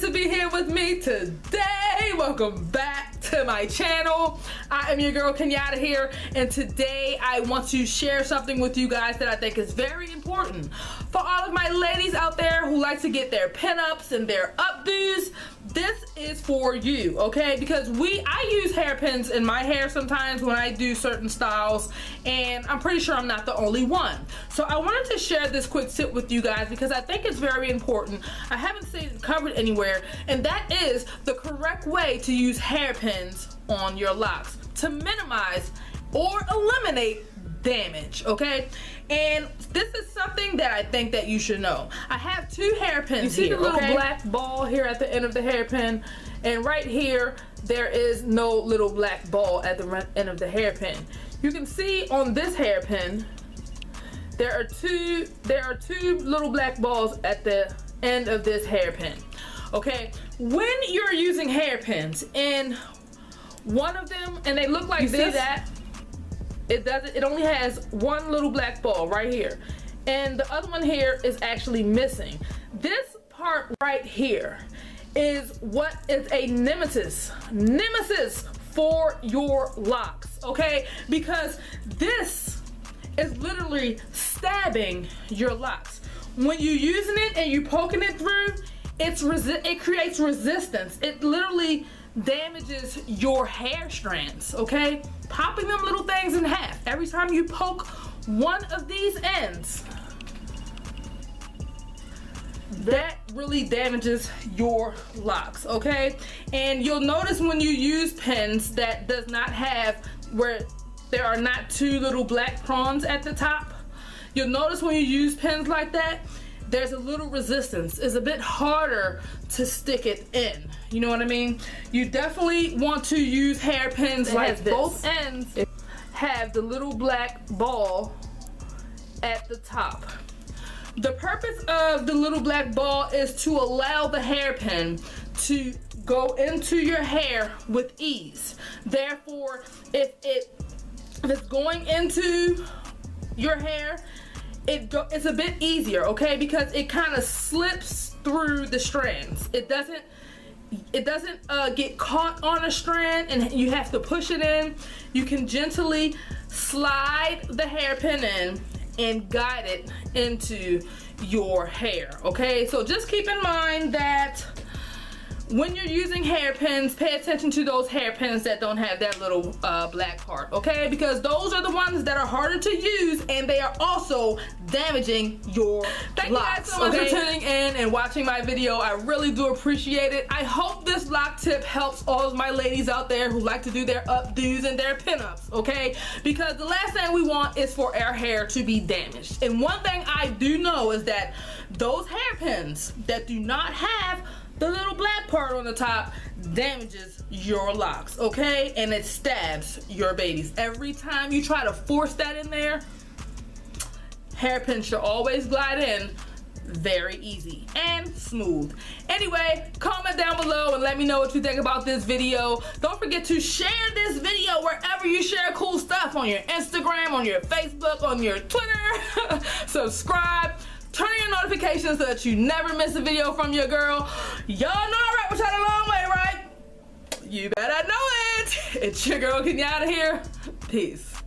to be here with me today. Welcome back to my channel. I am your girl Kenyatta here, and today I want to share something with you guys that I think is very important for all of my ladies out there who like to get their pinups and their updos. This is for you, okay? Because I use hairpins in my hair sometimes when I do certain styles, and I'm pretty sure I'm not the only one. So I wanted to share this quick tip with you guys because I think it's very important. I haven't seen it covered anywhere, and that is the correct way to use hairpins on your locks to minimize or eliminate damage, okay? And this is something that I think that you should know. I have two hairpins. You see here, the little black ball here at the end of the hairpin, and right here there is no little black ball at the end of the hairpin. You can see on this hairpin there are two little black balls at the end of this hairpin. Okay, when you're using hairpins and one of them, and they look like you this, see that it only has one little black ball right here, and the other one here is actually missing. This part right here is what is a nemesis for your locks, okay? Because this is literally stabbing your locks. When you're using it and you're poking it through, it creates resistance. It literally damages your hair strands, okay? Popping them little things in half every time you poke one of these ends, that really damages your locks, okay? And you'll notice when you use pins that does not have, where there are not two little black prongs at the top, you'll notice when you use pins like that, there's a little resistance. It's a bit harder to stick it in. You know what I mean? You definitely want to use hairpins like this. Both ends have the little black ball at the top. The purpose of the little black ball is to allow the hairpin to go into your hair with ease. Therefore, if it's going into your hair, it's a bit easier, okay? Because it kind of slips through the strands. It doesn't get caught on a strand and you have to push it in. You can gently slide the hairpin in and guide it into your hair, okay? So just keep in mind that when you're using hairpins, pay attention to those hairpins that don't have that little black part, okay? Because those are the ones that are harder to use, and they are also damaging your locks. Thank you guys so much for tuning in and watching my video. I really do appreciate it. I hope this lock tip helps all of my ladies out there who like to do their updos and their pinups, okay? Because the last thing we want is for our hair to be damaged. And one thing I do know is that those hairpins that do not have the little black part on the top damages your locks, okay? And it stabs your babies. Every time you try to force that in there, hairpin should always glide in very easy and smooth. Anyway, comment down below and let me know what you think about this video. Don't forget to share this video wherever you share cool stuff, on your Instagram, on your Facebook, on your Twitter. Subscribe. Turn on your notifications so that you never miss a video from your girl. Y'all know I rap with y'all a long way, right? You better know it. It's your girl Kenyatta here. Peace.